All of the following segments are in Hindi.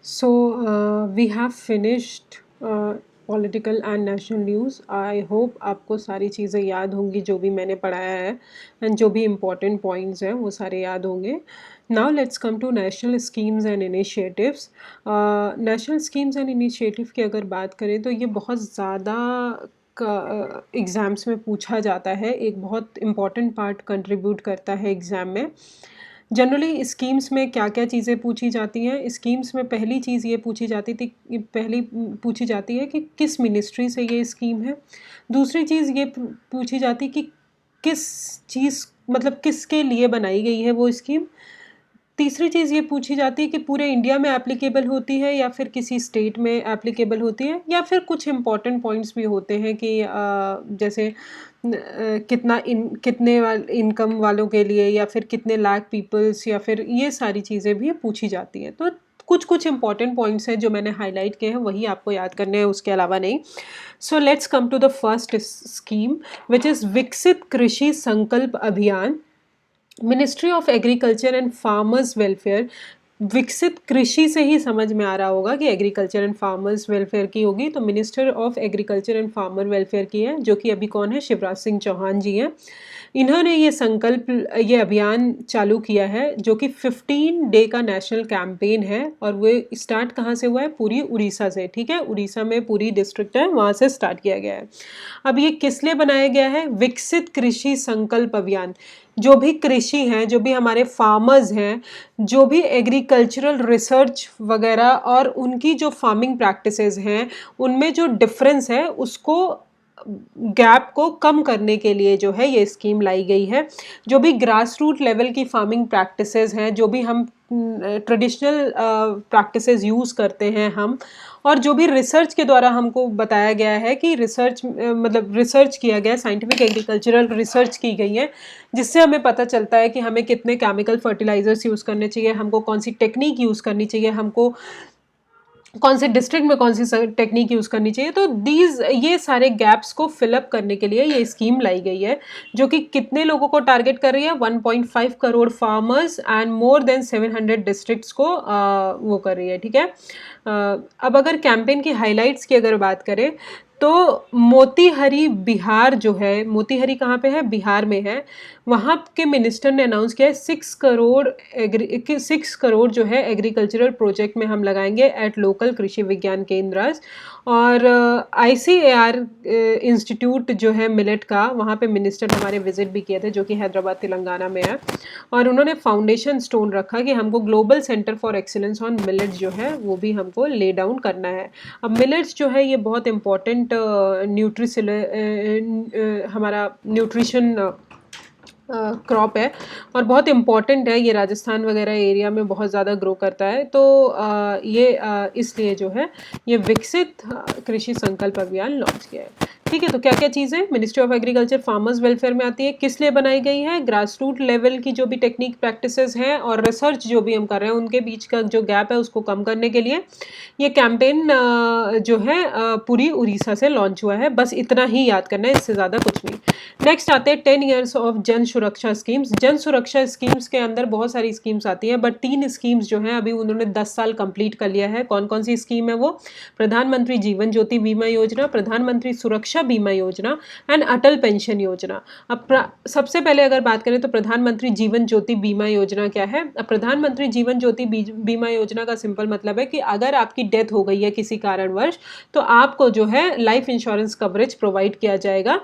So we have finished political and national news. I hope आपको सारी चीज़ें याद होंगी जो भी मैंने पढ़ाया है, एंड जो भी इम्पोर्टेंट पॉइंट्स हैं वो सारे याद होंगे. Now let's come to national schemes and initiatives. National schemes and initiative की अगर बात करें तो ये बहुत ज़्यादा एग्ज़ाम्स में पूछा जाता है, एक बहुत इम्पॉर्टेंट पार्ट कंट्रीब्यूट करता है एग्ज़ाम में. जनरली स्कीम्स में क्या क्या चीज़ें पूछी जाती हैं? स्कीम्स में पहली चीज़ ये पूछी जाती है कि किस मिनिस्ट्री से ये स्कीम है. दूसरी चीज़ ये पूछी जाती है कि किस चीज़, मतलब किसके लिए बनाई गई है वो स्कीम. तीसरी चीज़ ये पूछी जाती है कि पूरे इंडिया में एप्लीकेबल होती है या फिर किसी स्टेट में एप्लीकेबल होती है, या फिर कुछ इम्पॉर्टेंट पॉइंट्स भी होते हैं कि जैसे कितने इनकम वालों के लिए, या फिर कितने लाख पीपल्स, या फिर ये सारी चीज़ें भी पूछी जाती हैं. तो कुछ कुछ इंपॉर्टेंट पॉइंट्स हैं जो मैंने हाईलाइट किए हैं, वही आपको याद करने हैं, उसके अलावा नहीं. So let's come to the first scheme which is Viksit Krishi Sankalp Abhiyan. Ministry of agriculture and farmers welfare. Viksit Krishi से ही समझ में आ रहा होगा कि एग्रीकल्चर एंड फार्मर्स वेलफेयर की होगी, तो minister of agriculture and farmer welfare की है, जो कि अभी कौन है? शिवराज सिंह चौहान जी हैं. इन्होंने ये अभियान चालू किया है, जो कि 15 डे का नेशनल कैंपेन है, और वो स्टार्ट कहाँ से हुआ है? पूरी उड़ीसा से. ठीक है, उड़ीसा में पूरी डिस्ट्रिक्ट है, वहाँ से स्टार्ट किया गया है. अब ये किस लिए बनाया गया है? विकसित कृषि संकल्प अभियान. जो भी कृषि हैं, जो भी हमारे फार्मर्स हैं, जो भी एग्रीकल्चरल रिसर्च वगैरह और उनकी जो फार्मिंग प्रैक्टिसेस हैं, उनमें जो डिफरेंस है उसको, गैप को कम करने के लिए जो है ये स्कीम लाई गई है. जो भी ग्रास रूट लेवल की फार्मिंग प्रैक्टिसेस हैं, जो भी हम ट्रेडिशनल प्रैक्टिसेस यूज़ करते हैं हम, और जो भी रिसर्च के द्वारा हमको बताया गया है कि मतलब रिसर्च किया गया, साइंटिफिक एग्रीकल्चरल रिसर्च की गई है, जिससे हमें पता चलता है कि हमें कितने केमिकल फर्टिलाइजर्स यूज़ करने चाहिए, हमको कौन सी टेक्निक यूज़ करनी चाहिए, हमको कौन से डिस्ट्रिक्ट में कौन सी टेक्निक यूज़ करनी चाहिए. तो ये सारे गैप्स को फिलअप करने के लिए ये स्कीम लाई गई है, जो कि कितने लोगों को टारगेट कर रही है? 1.5 crore farmers and more than 700 districts को वो कर रही है. ठीक है. अब अगर कैंपेन की हाइलाइट्स की अगर बात करें तो मोतीहारी बिहार जो है, मोतीहारी कहाँ पे है? बिहार में है. वहाँ के मिनिस्टर ने अनाउंस किया है 6 करोड़ जो है एग्रीकल्चरल प्रोजेक्ट में हम लगाएंगे एट लोकल कृषि विज्ञान केंद्र. और ICAR इंस्टीट्यूट जो है मिलेट का, वहाँ पे मिनिस्टर हमारे विजिट भी किए थे, जो कि हैदराबाद तेलंगाना में है. और उन्होंने फाउंडेशन स्टोन रखा कि हमको global centre for excellence on millets जो है वो भी हमको ले डाउन करना है. अब मिलेट्स जो है ये बहुत इंपॉर्टेंट हमारा न्यूट्रिशन क्रॉप है, और बहुत इम्पॉर्टेंट है. ये राजस्थान वगैरह एरिया में बहुत ज़्यादा ग्रो करता है. तो इसलिए जो है ये विकसित कृषि संकल्प अभियान लॉन्च किया है. ठीक है, तो क्या क्या चीज़ें ministry of agriculture farmers welfare में आती है, किस लिए बनाई गई है? ग्रास रूट लेवल की जो भी टेक्निक प्रैक्टिसेस हैं और रिसर्च जो भी हम कर रहे हैं, उनके बीच का जो गैप है उसको कम करने के लिए ये कैंपेन जो है पूरी उड़ीसा से लॉन्च हुआ है. बस इतना ही याद करना है, इससे ज़्यादा कुछ नहीं. नेक्स्ट आते हैं 10 ईयर्स ऑफ जन सुरक्षा स्कीम्स. जन सुरक्षा स्कीम्स के अंदर बहुत सारी स्कीम्स आती हैं, बट 3 स्कीम्स जो हैं अभी उन्होंने 10 साल कंप्लीट कर लिया है. कौन कौन सी स्कीम है वो? प्रधानमंत्री जीवन ज्योति बीमा योजना, प्रधानमंत्री सुरक्षा बीमा योजना एंड अटल पेंशन योजना. अब सबसे पहले अगर बात करें तो प्रधानमंत्री जीवन ज्योति बीमा योजना क्या है? अब प्रधानमंत्री जीवन ज्योति बीमा योजना का सिंपल मतलब है कि अगर आपकी डेथ हो गई है किसी कारणवश, तो आपको जो है लाइफ इंश्योरेंस कवरेज प्रोवाइड किया जाएगा,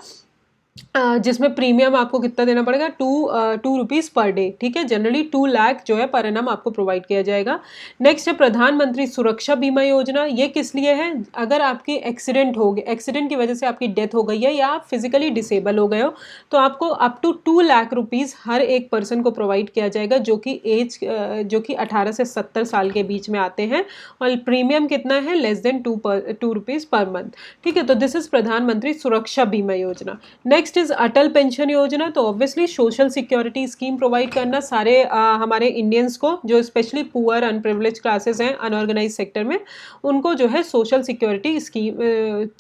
जिसमें प्रीमियम आपको कितना देना पड़ेगा? 2 रुपीज़ पर डे. ठीक है, जनरली 2 लाख जो है पर एनम आपको प्रोवाइड किया जाएगा. नेक्स्ट है प्रधानमंत्री सुरक्षा बीमा योजना. ये किस लिए है? अगर आपकी एक्सीडेंट की वजह से आपकी डेथ हो गई है, या आप फिजिकली डिसेबल हो गए हो, तो आपको अप टू 2 लाख रुपीज़ हर एक पर्सन को प्रोवाइड किया जाएगा, जो कि 18 से 70 साल के बीच में आते हैं, और प्रीमियम कितना है? Less than 2 rupees per month. ठीक है, तो दिस इज प्रधानमंत्री सुरक्षा बीमा योजना. Next next is Atal pension योजना। तो obviously social security scheme provide करना सारे हमारे इंडियंस को, जो स्पेशली पुअर अनप्रिविलेज क्लासेस हैं अनऑर्गेनाइज सेक्टर में, उनको जो है social security scheme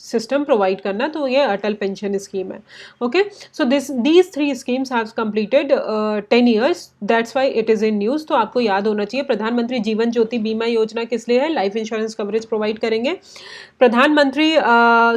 system provide करना, तो ये अटल पेंशन स्कीम है। Okay, so these 3 schemes have completed 10 years, that's why it is in news. तो आपको याद होना चाहिए। प्रधानमंत्री जीवन ज्योति बीमा योजना किस लिए है? लाइफ इंश्योरेंस कवरेज प्रोवाइड करेंगे। प्रधानमंत्री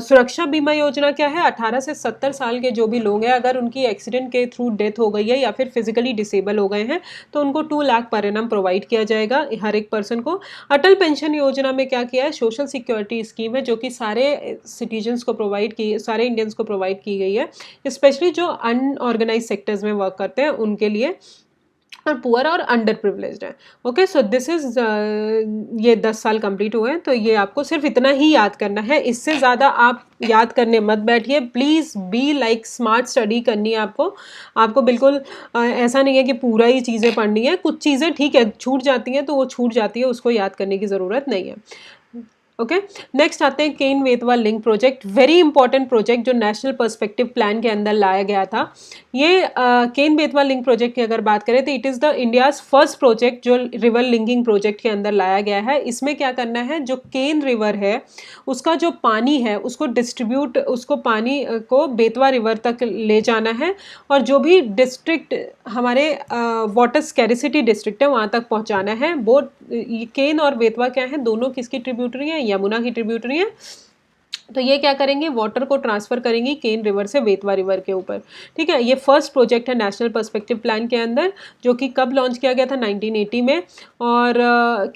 सुरक्षा बीमा योजना क्या है? 18 से 70 साल के जो भी लोग हैं, अगर उनकी एक्सीडेंट के थ्रू डेथ हो गई है या फिर फिजिकली डिसेबल हो गए हैं, तो उनको 2 लाख पर एनम प्रोवाइड किया जाएगा हर एक पर्सन को। अटल पेंशन योजना में क्या किया है? सोशल सिक्योरिटी स्कीम है जो कि सारे सिटीजन्स को प्रोवाइड की, सारे इंडियंस को प्रोवाइड की गई है, स्पेशली जो अनऑर्गेनाइज सेक्टर्स में वर्क करते हैं उनके लिए, और पुअर और अंडर प्रिविलेज्ड है। ओके, सो दिस इज ये 10 साल कंप्लीट हुए हैं, तो ये आपको सिर्फ इतना ही याद करना है, इससे ज़्यादा आप याद करने मत बैठिए। Please be like smart study करनी है आपको बिल्कुल ऐसा नहीं है कि पूरा ही चीज़ें पढ़नी है। कुछ चीज़ें ठीक है छूट जाती हैं तो वो छूट जाती है, उसको याद करने की ज़रूरत नहीं है। ओके, नेक्स्ट आते हैं Ken Betwa link project. Very important project जो नेशनल पर्सपेक्टिव प्लान के अंदर लाया गया था। ये केन बेतवा लिंक प्रोजेक्ट की अगर बात करें तो it is the India's first project जो रिवर लिंकिंग प्रोजेक्ट के अंदर लाया गया है। इसमें क्या करना है, जो केन रिवर है उसका जो पानी है उसको डिस्ट्रीब्यूट, उसको पानी को बेतवा रिवर तक ले जाना है, और जो भी डिस्ट्रिक्ट हमारे वाटर स्कैरिसिटी डिस्ट्रिक्ट है वहाँ तक पहुँचाना है। बोथ केन और बेतवा क्या है, दोनों किसकी ट्रिब्यूटरी है? यमुना की ट्रिब्यूटरी है। तो ये क्या करेंगे, वाटर को ट्रांसफ़र करेंगी केन रिवर से बेतवा रिवर के ऊपर। ठीक है, ये फर्स्ट प्रोजेक्ट है नेशनल पर्सपेक्टिव प्लान के अंदर, जो कि कब लॉन्च किया गया था? 1980 में। और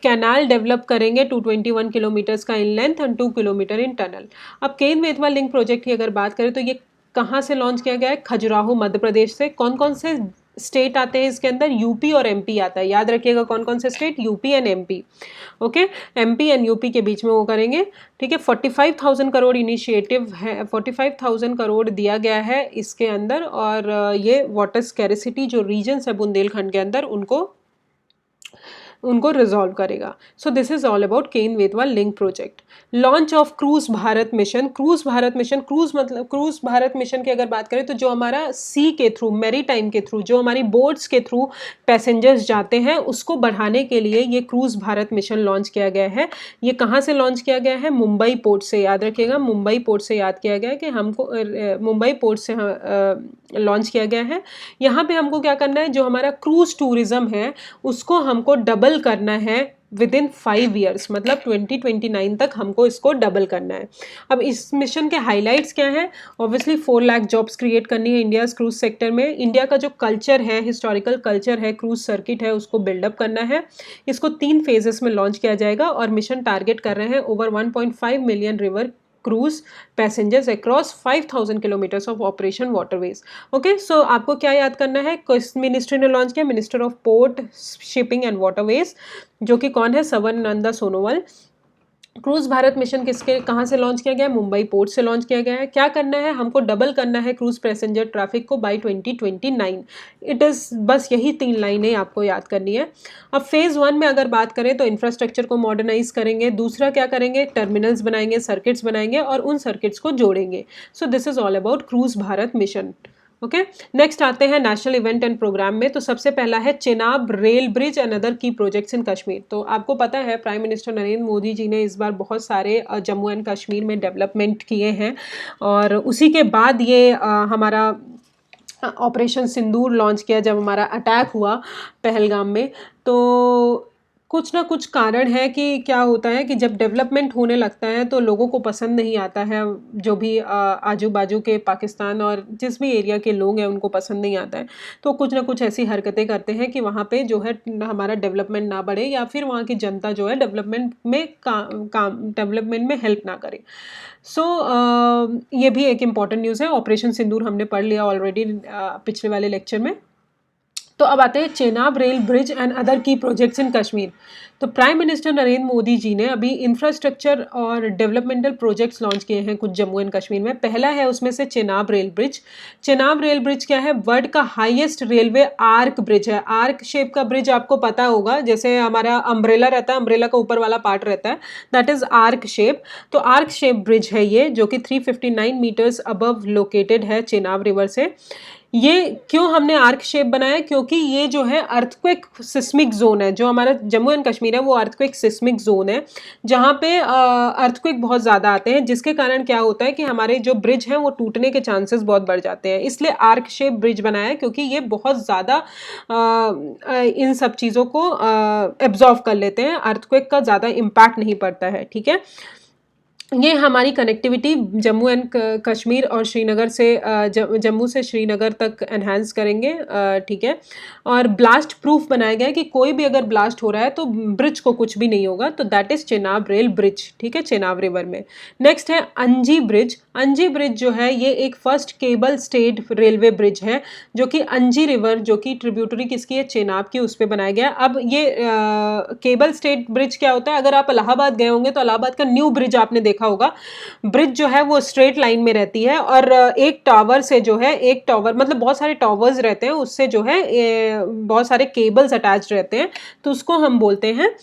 कैनाल डेवलप करेंगे 221 किलोमीटर्स का in length and 2 kilometre in tunnel. अब केन बेतवा लिंक प्रोजेक्ट की अगर बात करें तो ये कहाँ से लॉन्च किया गया है? खजुराहो मध्य प्रदेश से। कौन कौन से स्टेट आते हैं इसके अंदर? यूपी और एमपी आता है। याद रखिएगा कौन कौन से state? UP and MP. Okay, MP and UP के बीच में वो करेंगे। ठीक है, 45,000 करोड़ इनिशिएटिव है, 45,000 करोड़ दिया गया है इसके अंदर, और ये वाटर स्कैरिसिटी जो रीजन्स है बुंदेलखंड के अंदर उनको रिजॉल्व करेगा। So this is all about Ken Betwa link project. Launch of cruise Bharat mission. Cruise Bharat mission, cruise मतलब क्रूज भारत मिशन की अगर बात करें तो जो हमारा सी के थ्रू, मैरी टाइम के थ्रू, जो हमारी बोट्स के थ्रू पैसेंजर्स जाते हैं उसको बढ़ाने के लिए ये क्रूज भारत मिशन लॉन्च किया गया है। ये कहाँ से लॉन्च किया गया है? मुंबई पोर्ट से। याद रखिएगा, मुंबई पोर्ट से याद किया गया है कि हमको मुंबई पोर्ट से लॉन्च किया गया है। यहाँ पे हमको क्या करना है, जो हमारा क्रूज टूरिज्म है उसको हमको डबल करना है विद इन 5 ईयर्स, मतलब 2029 तक हमको इसको डबल करना है। अब इस मिशन के हाइलाइट्स क्या हैं? ऑब्वियसली 4 लाख जॉब्स क्रिएट करनी है इंडिया क्रूज सेक्टर में। इंडिया का जो कल्चर है, हिस्टोरिकल कल्चर है, क्रूज सर्किट है, उसको बिल्डअप करना है। इसको 3 फेजेस में लॉन्च किया जाएगा, और मिशन टारगेट कर रहे हैं over 1.5 million river cruise passengers across 5,000 kilometres of operation waterways. Okay, so आपको क्या याद करना है? किस मिनिस्ट्री ने लॉन्च किया? Minister of port, shipping and waterways, जो कि कौन है? सर्बानंद सोनोवाल। क्रूज भारत मिशन किसके कहाँ से लॉन्च किया गया है? मुंबई पोर्ट से लॉन्च किया गया है। क्या करना है? हमको डबल करना है क्रूज पैसेंजर ट्रैफिक को बाय 2029। इट इज़ बस यही 3 लाइनें आपको याद करनी है। अब फेज़ 1 में अगर बात करें तो इंफ्रास्ट्रक्चर को मॉडर्नाइज करेंगे। दूसरा क्या करेंगे? टर्मिनल्स बनाएंगे, सर्किट्स बनाएंगे और उन सर्किट्स को जोड़ेंगे। सो this is all about cruise Bharat mission. Okay, next आते हैं नेशनल इवेंट एंड प्रोग्राम में। तो सबसे पहला है Chenab rail bridge and other की प्रोजेक्ट्स इन कश्मीर। तो आपको पता है प्राइम मिनिस्टर नरेंद्र मोदी जी ने इस बार बहुत सारे जम्मू एंड कश्मीर में डेवलपमेंट किए हैं, और उसी के बाद ये हमारा ऑपरेशन सिंदूर लॉन्च किया जब हमारा अटैक हुआ पहलगाम में। तो कुछ ना कुछ कारण है कि क्या होता है कि जब डेवलपमेंट होने लगता है तो लोगों को पसंद नहीं आता है, जो भी आजू बाजू के पाकिस्तान और जिस भी एरिया के लोग हैं उनको पसंद नहीं आता है, तो कुछ ना कुछ ऐसी हरकतें करते हैं कि वहाँ पे जो है हमारा डेवलपमेंट ना बढ़े, या फिर वहाँ की जनता जो है डेवलपमेंट में हेल्प ना करे। सो ये भी एक इम्पॉर्टेंट न्यूज़ है। ऑपरेशन सिंदूर हमने पढ़ लिया ऑलरेडी पिछले वाले लेक्चर में। तो अब आते हैं Chenab rail bridge and other की प्रोजेक्ट्स इन कश्मीर। तो प्राइम मिनिस्टर नरेंद्र मोदी जी ने अभी इंफ्रास्ट्रक्चर और डेवलपमेंटल प्रोजेक्ट्स लॉन्च किए हैं कुछ जम्मू एंड कश्मीर में। पहला है उसमें से Chenab rail bridge. Chenab rail bridge क्या है? वर्ल्ड का हाईएस्ट रेलवे आर्क ब्रिज है। आर्क शेप का ब्रिज आपको पता होगा, जैसे हमारा अम्ब्रेला रहता है, अम्ब्रेला का ऊपर वाला पार्ट रहता है, दैट इज आर्क शेप। तो आर्क शेप ब्रिज है ये, जो कि 359 मीटर्स अबव लोकेटेड है चेनाब रिवर से। ये क्यों हमने आर्क शेप बनाया? क्योंकि ये जो है अर्थक्वेक सिस्मिक जोन है, जो हमारा जम्मू एंड कश्मीर है वो अर्थक्वेक सिस्मिक जोन है, जहाँ पे अर्थक्वेक बहुत ज़्यादा आते हैं, जिसके कारण क्या होता है कि हमारे जो ब्रिज हैं वो टूटने के चांसेस बहुत बढ़ जाते हैं। इसलिए आर्क शेप ब्रिज बनाया है, क्योंकि ये बहुत ज़्यादा इन सब चीज़ों को एब्जॉर्व कर लेते हैं, अर्थक्वेक का ज़्यादा इम्पैक्ट नहीं पड़ता है। ठीक है, ये हमारी कनेक्टिविटी जम्मू एंड कश्मीर और श्रीनगर से जम्मू से श्रीनगर तक एनहांस करेंगे। ठीक है, और ब्लास्ट प्रूफ बनाया गया है कि कोई भी अगर ब्लास्ट हो रहा है तो ब्रिज को कुछ भी नहीं होगा। तो that is Chenab rail bridge. ठीक है, चेनाब रिवर में। नेक्स्ट है अंजी ब्रिज। अंजी ब्रिज जो है ये एक first cable stayed railway bridge है, जो कि अंजी रिवर, जो कि ट्रिब्यूटरी किसकी है? चेनाब की, उस पर बनाया गया। अब ये केबल स्टेड ब्रिज क्या होता है? अगर आप इलाहाबाद गए होंगे तो इलाहाबाद का न्यू ब्रिज आपने देखा होगा। ब्रिज जो है वो स्ट्रेट लाइन में रहती है, और एक टावर से जो है, एक टावर मतलब बहुत सारे टावर्स रहते हैं, उससे जो है बहुत सारे केबल्स अटैच रहते हैं, तो उसको हम बोलते हैं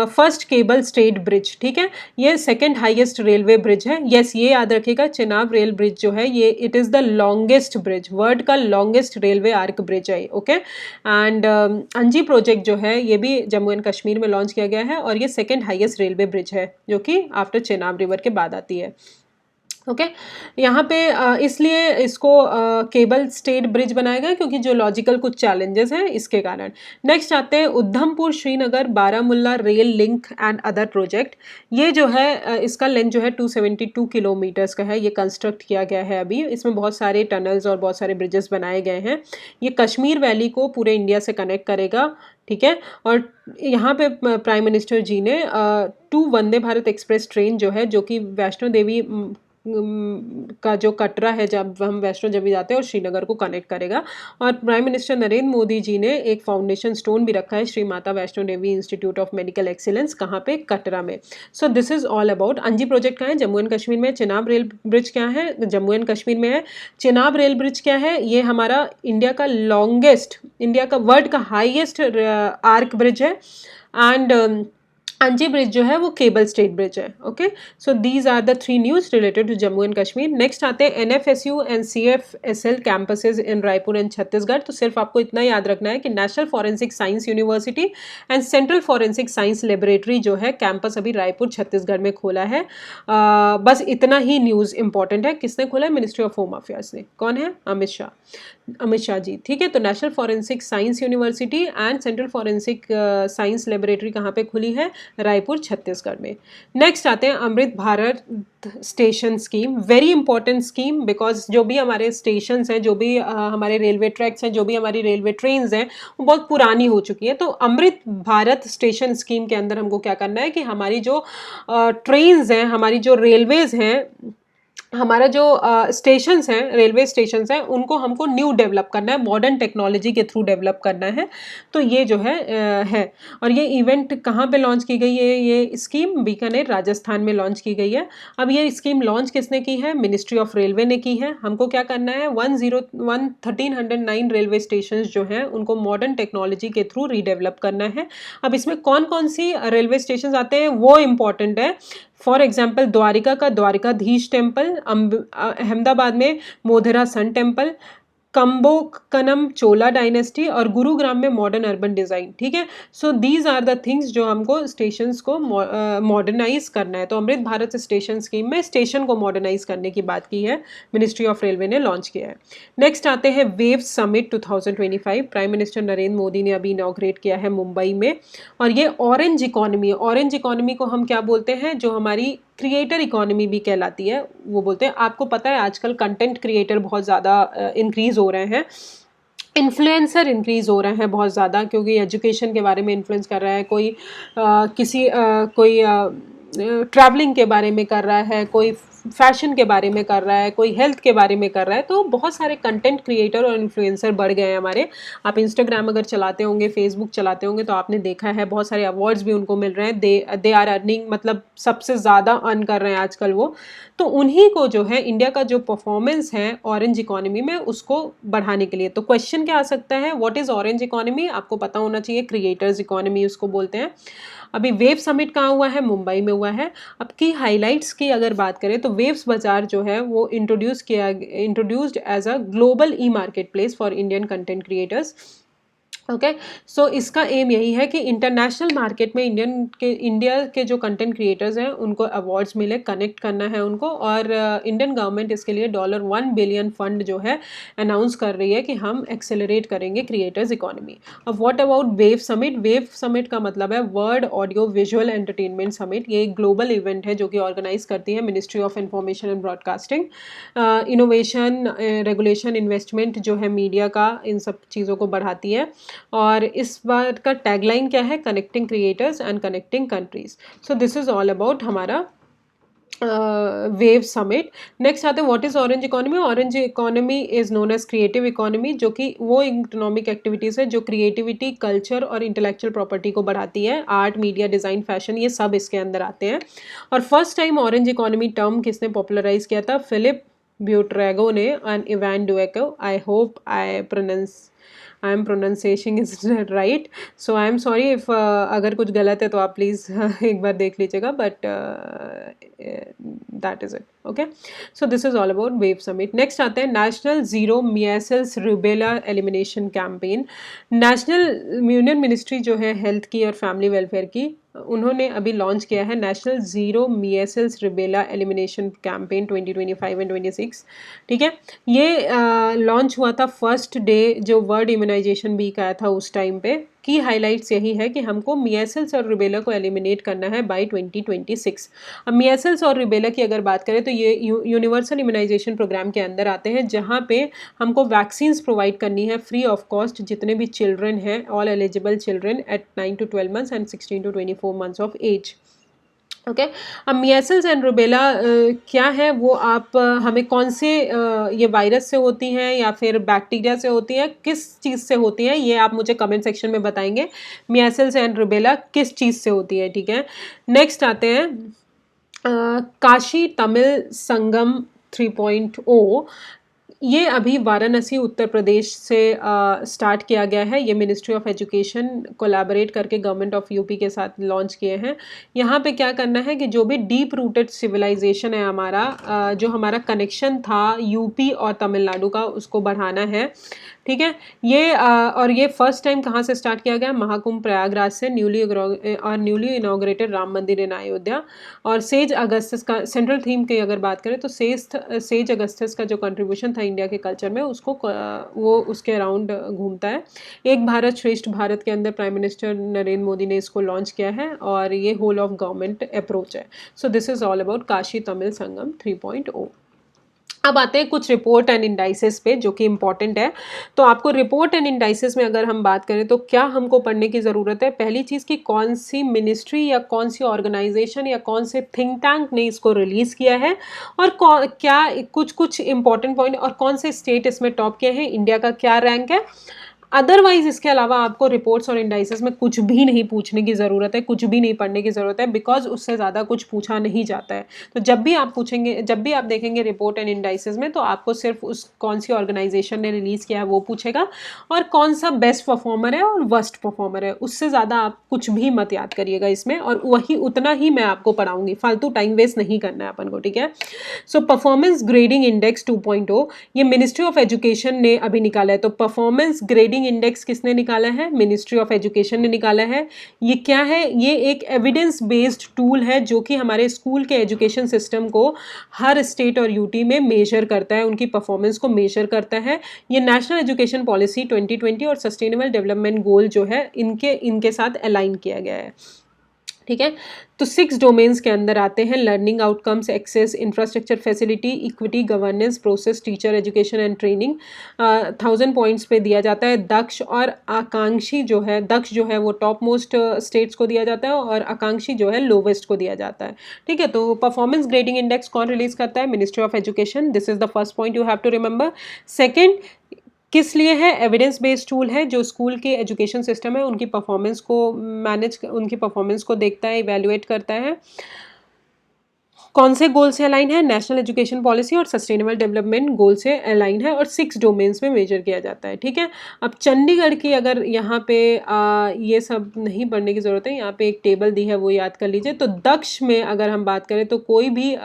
फर्स्ट केबल स्टेट ब्रिज। ठीक है, ये सेकंड हाईएस्ट रेलवे ब्रिज है। यस, ये याद रखिएगा, चेनाब रेल ब्रिज जो है ये it is the longest bridge, world का लॉन्गेस्ट रेलवे आर्क ब्रिज है। ओके, एंड अंजी प्रोजेक्ट जो है ये भी जम्मू एंड कश्मीर में लॉन्च किया गया है, और ये सेकंड हाईएस्ट रेलवे ब्रिज है, जो कि आफ्टर चेनाब रिवर के बाद आती है। ओके, यहाँ पे इसलिए इसको केबल स्टेट ब्रिज बनाया गया, क्योंकि जो लॉजिकल कुछ चैलेंजेस हैं इसके कारण। नेक्स्ट आते हैं Udhampur Srinagar Baramulla rail link and other project. ये जो है इसका लेंथ जो है 272 किलोमीटर्स का है। ये कंस्ट्रक्ट किया गया है अभी। इसमें बहुत सारे टनल्स और बहुत सारे ब्रिजेस बनाए गए हैं। ये कश्मीर वैली को पूरे इंडिया से कनेक्ट करेगा। ठीक है, और यहाँ पे प्राइम मिनिस्टर जी ने 2 वंदे भारत एक्सप्रेस ट्रेन जो है, जो कि वैष्णो देवी का जो कटरा है, जब हम वैष्णो देवी जाते हैं, और श्रीनगर को कनेक्ट करेगा। और प्राइम मिनिस्टर नरेंद्र मोदी जी ने एक फाउंडेशन स्टोन भी रखा है Shri Mata Vaishno Devi institute of medical excellence, कहाँ पे? कटरा में। सो दिस इज ऑल अबाउट अंजी प्रोजेक्ट। कहाँ है? जम्मू एंड कश्मीर में। चेनाब रेल ब्रिज क्या है? जम्मू एंड कश्मीर में है। चेनाब रेल ब्रिज क्या है? ये हमारा इंडिया का लॉन्गेस्ट, इंडिया का वर्ल्ड का हाईएस्ट आर्क ब्रिज है। एंड अंजी ब्रिज जो है वो केबल स्टेट ब्रिज है। Okay, so these are the 3 news related to Jammu and Kashmir. Next आते हैं NFSU and CFSL campuses in Raipur and Chhattisgarh. तो सिर्फ आपको इतना याद रखना है कि national forensic science university and central forensic science laboratory जो है कैंपस अभी रायपुर छत्तीसगढ़ में खोला है। बस इतना ही न्यूज़ इंपॉर्टेंट है। किसने खोला है? मिनिस्ट्री ऑफ होम अफेयर्स ने। कौन है? अमित शाह जी। ठीक है, तो national forensic science university and central forensic science laboratory कहाँ पे खुली है? रायपुर छत्तीसगढ़ में। नेक्स्ट आते हैं Amrit Bharat station scheme. Very important scheme, because जो भी हमारे स्टेशन हैं, जो भी हमारे रेलवे ट्रैक्स हैं, जो भी हमारी रेलवे ट्रेन्स हैं, वो बहुत पुरानी हो चुकी है। तो अमृत भारत स्टेशन स्कीम के अंदर हमको क्या करना है कि हमारी जो ट्रेन्स हैं, हमारी जो रेलवेज हैं, हमारा जो स्टेशंस हैं, रेलवे स्टेशंस हैं, उनको हमको न्यू डेवलप करना है, मॉडर्न टेक्नोलॉजी के थ्रू डेवलप करना है। तो ये जो है और ये इवेंट कहाँ पे लॉन्च की गई है? ये स्कीम बीकानेर राजस्थान में लॉन्च की गई है। अब ये स्कीम लॉन्च किसने की है? मिनिस्ट्री ऑफ रेलवे ने की है। हमको क्या करना है? 1309 रेलवे स्टेशन जो हैं उनको मॉडर्न टेक्नोलॉजी के थ्रू रीडेवलप करना है। अब इसमें कौन कौन सी रेलवे स्टेशन आते हैं वो इम्पॉर्टेंट है। फॉर एग्जाम्पल द्वारिका का द्वारिकाधीश टेम्पल, अहमदाबाद में Modhera sun temple, Kumbakonam Chola dynasty, और गुरुग्राम में मॉडर्न अर्बन डिज़ाइन। ठीक है, so these are the things जो हमको स्टेशंस को मॉडर्नाइज करना है। तो अमृत भारत स्टेशन स्कीम में स्टेशन को मॉडर्नाइज करने की बात की है, मिनिस्ट्री ऑफ रेलवे ने लॉन्च किया है। नेक्स्ट आते हैं wave summit 2025। Prime minister Narendra Modi ने अभी इनॉग्रेट किया है मुंबई में, और ये ऑरेंज इकोनॉमी है। ऑरेंज इकोनॉमी को हम क्या बोलते हैं? जो हमारी क्रिएटर इकोनॉमी भी कहलाती है, वो बोलते हैं। आपको पता है आजकल कंटेंट क्रिएटर बहुत ज़्यादा इंक्रीज़ हो रहे हैं, इन्फ्लुएंसर इंक्रीज़ हो रहे हैं बहुत ज़्यादा, क्योंकि एजुकेशन के बारे में इन्फ्लुएंस कर रहा है, कोई कोई ट्रैवलिंग के बारे में कर रहा है, कोई फैशन के बारे में कर रहा है, कोई हेल्थ के बारे में कर रहा है। तो बहुत सारे कंटेंट क्रिएटर और इन्फ्लुएंसर बढ़ गए हैं हमारे। आप इंस्टाग्राम अगर चलाते होंगे, फेसबुक चलाते होंगे, तो आपने देखा है बहुत सारे अवार्ड्स भी उनको मिल रहे हैं। दे आर अर्निंग, मतलब सबसे ज़्यादा अर्न कर रहे हैं आजकल वो। तो उन्हीं को जो है इंडिया का जो परफॉर्मेंस है ऑरेंज इकोनॉमी में, उसको बढ़ाने के लिए। तो क्वेश्चन क्या आ सकता है, व्हाट इज़ ऑरेंज इकोनॉमी? आपको पता होना चाहिए, क्रिएटर्स इकोनॉमी उसको बोलते हैं। अभी वेव समिट कहाँ हुआ है? मुंबई में हुआ है। अब की हाइलाइट्स की अगर बात करें तो वेव्स बाजार जो है वो introduced as a global e marketplace for Indian content creators. Okay, so इसका एम यही है कि इंटरनेशनल मार्केट में इंडिया के जो कंटेंट क्रिएटर्स हैं उनको अवार्ड्स मिले, कनेक्ट करना है उनको। और इंडियन गवर्नमेंट इसके लिए $1 बिलियन फंड जो है अनाउंस कर रही है कि हम एक्सेलरेट करेंगे क्रिएटर्स इकोनॉमी। अब what about wave summit? Wave summit का मतलब है world audio visual entertainment summit. ये एक ग्लोबल इवेंट है जो कि ऑर्गेनाइज करती है ministry of information and broadcasting. Innovation, regulation, investment जो है मीडिया का, इन सब चीज़ों को बढ़ाती है। और इस बार का टैगलाइन क्या है? Connecting creators and connecting countries. So this is all about हमारा वेव समिट। नेक्स्ट आते हैं what is orange economy. Orange economy is known as creative economy, जो कि वो इकोनॉमिक एक्टिविटीज़ है जो क्रिएटिविटी, कल्चर और इंटेलेक्चुअल प्रॉपर्टी को बढ़ाती है। आर्ट, मीडिया, डिज़ाइन, फैशन, ये सब इसके अंदर आते हैं। और first time orange economy term किसने पॉपुलराइज किया था? फिलिप ब्यूट्रेगो ने and Ivan Duque. I hope I am pronunciation is right, so I am sorry if अगर कुछ गलत है तो आप प्लीज़ एक बार देख लीजिएगा, but that is it. Okay, so this is all about wave summit. Next आते हैं national zero measles rubella elimination campaign. National union ministry जो है हेल्थ की और फैमिली वेलफेयर की, उन्होंने अभी लॉन्च किया है national zero measles rubella elimination campaign 2025 and 26। ठीक है, ये लॉन्च हुआ था फर्स्ट डे जो वर्ल्ड इम्यूनाइजेशन वीक आया था उस टाइम पे। की हाइलाइट्स यही है कि हमको मीजल्स और रूबेला को एलिमिनेट करना है बाय 2026। अब मीजल्स और रूबेला की अगर बात करें तो ये यूनिवर्सल इम्यूनाइजेशन प्रोग्राम के अंदर आते हैं, जहाँ पे हमको वैक्सीन्स प्रोवाइड करनी है फ्री ऑफ कॉस्ट जितने भी चिल्ड्रन हैं, all eligible children at 9 to 12 months and 16 to 24 months of age. Okay, अब मीजल्स एंड रूबेला क्या है वो आप हमें कौन से ये वायरस से होती हैं या फिर बैक्टीरिया से होती हैं, किस चीज़ से होती हैं, ये आप मुझे कमेंट सेक्शन में बताएंगे। मीजल्स एंड रूबेला किस चीज़ से होती है? ठीक है, नेक्स्ट आते हैं काशी तमिल संगम 3.0। ये अभी वाराणसी उत्तर प्रदेश से स्टार्ट किया गया है। ये मिनिस्ट्री ऑफ एजुकेशन कोलैबोरेट करके गवर्नमेंट ऑफ यूपी के साथ लॉन्च किए हैं। यहाँ पे क्या करना है कि जो भी डीप रूटेड सिविलाइजेशन है हमारा, जो हमारा कनेक्शन था यूपी और तमिलनाडु का, उसको बढ़ाना है। ठीक है, ये और ये फर्स्ट टाइम कहाँ से स्टार्ट किया गया? महाकुंभ प्रयागराज से, न्यूली इनॉग्रेटेड राम मंदिर इन अयोध्या। और सेज अगस्टस का सेंट्रल थीम की अगर बात करें तो सेज अगस्टस का जो कंट्रीब्यूशन था इंडिया के कल्चर में, उसको वो उसके अराउंड घूमता है। एक भारत श्रेष्ठ भारत के अंदर प्राइम मिनिस्टर नरेंद्र मोदी ने इसको लॉन्च किया है और ये होल ऑफ गवर्नमेंट अप्रोच है। So this is all about Kashi Tamil Sangam 3.0। अब आते हैं कुछ रिपोर्ट एंड इंडाइसेस पे जो कि इंपॉर्टेंट है। तो आपको रिपोर्ट एंड इंडाइसेस में अगर हम बात करें तो क्या हमको पढ़ने की ज़रूरत है? पहली चीज़ कि कौन सी मिनिस्ट्री या कौन सी ऑर्गेनाइजेशन या कौन से थिंक टैंक ने इसको रिलीज़ किया है, और क्या कुछ इंपॉर्टेंट पॉइंट, और कौन से स्टेट इसमें टॉप किए हैं, इंडिया का क्या रैंक है। अदरवाइज इसके अलावा आपको रिपोर्ट्स और इंडाइसेस में कुछ भी नहीं पूछने की ज़रूरत है, कुछ भी नहीं पढ़ने की ज़रूरत है, बिकॉज उससे ज़्यादा कुछ पूछा नहीं जाता है। तो जब भी आप देखेंगे रिपोर्ट एंड इंडाइसेस में, तो आपको सिर्फ उस कौन सी ऑर्गेनाइजेशन ने रिलीज़ किया है वो पूछेगा, और कौन सा बेस्ट परफॉर्मर है और वर्स्ट परफॉर्मर है। उससे ज़्यादा आप कुछ भी मत याद करिएगा इसमें, और वही उतना ही मैं आपको पढ़ाऊंगी, फालतू टाइम वेस्ट नहीं करना है अपन को। ठीक है, सो परफॉर्मेंस ग्रेडिंग इंडेक्स 2.0 ये मिनिस्ट्री ऑफ एजुकेशन ने अभी निकाला है। तो परफॉर्मेंस ग्रेडिंग इंडेक्स किसने निकाला है? मिनिस्ट्री ऑफ एजुकेशन ने निकाला है। ये क्या है? ये एक एविडेंस बेस्ड टूल है जो कि हमारे स्कूल के एजुकेशन सिस्टम को हर स्टेट और यूटी में मेजर करता है, उनकी परफॉर्मेंस को मेजर करता है। ये नेशनल एजुकेशन पॉलिसी 2020 और सस्टेनेबल डेवलपमेंट गोल जो है इनके साथ अलाइन किया गया है। ठीक है। तो 6 डोमेन्स के अंदर आते हैं learning outcomes, access, infrastructure facility, equity, governance, process, teacher education and training. 1000 points पे दिया जाता है। दक्ष और आकांक्षी जो है, दक्ष जो है वो टॉप मोस्ट स्टेट्स को दिया जाता है और आकांक्षी जो है लोवेस्ट को दिया जाता है। ठीक है। तो परफॉर्मेंस ग्रेडिंग इंडेक्स कौन रिलीज करता है? Ministry of education. This is the first point you have to remember. Second, किस लिए है? एविडेंस बेस्ड टूल है जो स्कूल के एजुकेशन सिस्टम है उनकी परफॉर्मेंस को उनकी परफॉर्मेंस को देखता है, इवैल्यूएट करता है। कौन से गोल से अलाइन है? नेशनल एजुकेशन पॉलिसी और सस्टेनेबल डेवलपमेंट गोल से अलाइन है और 6 डोमेन्स में मेजर किया जाता है। ठीक है। अब चंडीगढ़ की अगर यहाँ पे ये सब नहीं पढ़ने की ज़रूरत है, यहाँ पे एक टेबल दी है वो याद कर लीजिए। तो दक्ष में अगर हम बात करें तो कोई भी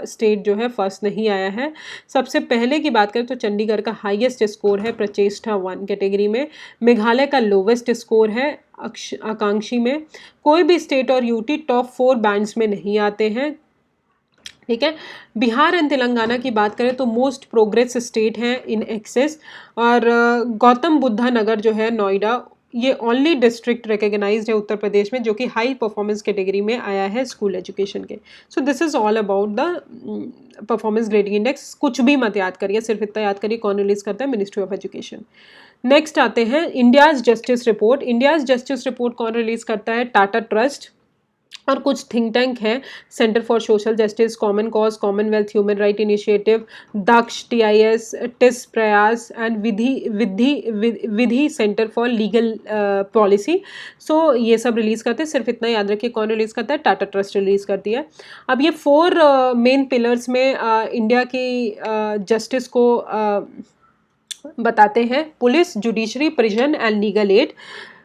स्टेट जो है फर्स्ट नहीं आया है। सबसे पहले की बात करें तो चंडीगढ़ का हाईएस्ट स्कोर है प्रचेष्टा 1 कैटेगरी में। मेघालय का लोवेस्ट स्कोर है आकांक्षी में। कोई भी स्टेट और यूटी टॉप 4 बैंड्स में नहीं आते हैं। ठीक है। बिहार एंड तेलंगाना की बात करें तो मोस्ट प्रोग्रेस स्टेट है इन एक्सेस। और गौतम बुद्धा नगर जो है नोएडा, ये ओनली डिस्ट्रिक्ट रिकग्नाइज्ड है उत्तर प्रदेश में जो कि हाई परफॉर्मेंस कैटेगरी में आया है स्कूल एजुकेशन के। सो this is all about the performance grading index. कुछ भी मत याद करिए, सिर्फ इतना याद करिए कौन रिलीज करता है? Ministry of education. नेक्स्ट आते हैं India's justice report. India's justice report कौन रिलीज करता है? टाटा ट्रस्ट और कुछ थिंक टैंक हैं, centre for social justice, common cause, commonwealth human right initiative, Daksh, TIS, TISS Prayas and Vidhi centre for legal policy. So ये सब रिलीज़ करते हैं। सिर्फ इतना याद रखिए कौन रिलीज़ करता है? टाटा ट्रस्ट रिलीज़ करती है। अब ये 4 मेन पिलर्स में इंडिया की जस्टिस को बताते हैं: police, judiciary, prison and legal aid.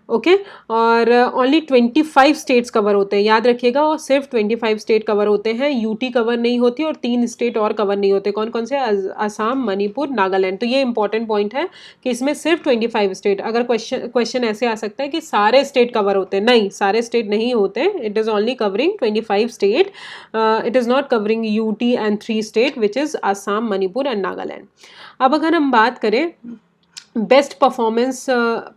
Okay. और ओनली 25 स्टेट्स कवर होते हैं, याद रखिएगा। और सिर्फ 25 स्टेट कवर होते हैं, यूटी कवर नहीं होती और 3 स्टेट और कवर नहीं होते। कौन कौन से? असम, मणिपुर, नागालैंड। तो ये इंपॉर्टेंट पॉइंट है कि इसमें सिर्फ 25 स्टेट। अगर क्वेश्चन ऐसे आ सकता है कि सारे स्टेट कवर होते हैं, नहीं, सारे स्टेट नहीं होते। It is only covering 25 state. It is not covering UT and 3 state which is Assam, Manipur and Nagaland. अब अगर हम बात करें बेस्ट परफॉर्मेंस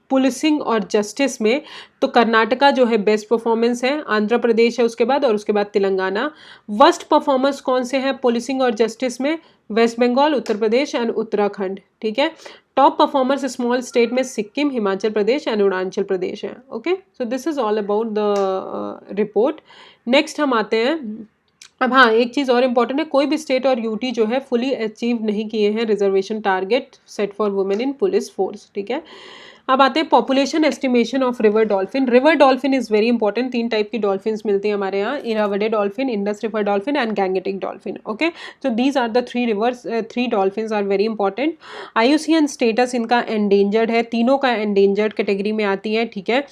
पुलिसिंग और जस्टिस में, तो कर्नाटका जो है बेस्ट परफॉर्मेंस है, आंध्र प्रदेश है उसके बाद, और उसके बाद तेलंगाना। वर्स्ट परफॉर्मेंस कौन से हैं पुलिसिंग और जस्टिस में? West Bengal, Uttar Pradesh and Uttarakhand. ठीक है। टॉप परफॉर्मर्स स्मॉल स्टेट में सिक्किम, हिमाचल प्रदेश एंड अरुणाचल प्रदेश है। Okay. So this is all about the report. Next हम आते हैं। अब हाँ, एक चीज़ और इम्पॉर्टेंट है, कोई भी स्टेट और यूटी जो है फुली अचीव नहीं किए हैं reservation target set for women in police force. ठीक है। अब आते हैं population estimation of river dolphin. River dolphin is very important. 3 type की डॉल्फिन्स मिलती हैं हमारे यहाँ: Irrawaddy dolphin, Indus river dolphin and Gangetic dolphin. Okay. तो these are the 3 dolphins are very important. IUCN status इनका एंडेंजर्ड है, तीनों का एंडेंजर्ड कैटेगरी में आती है। ठीक है।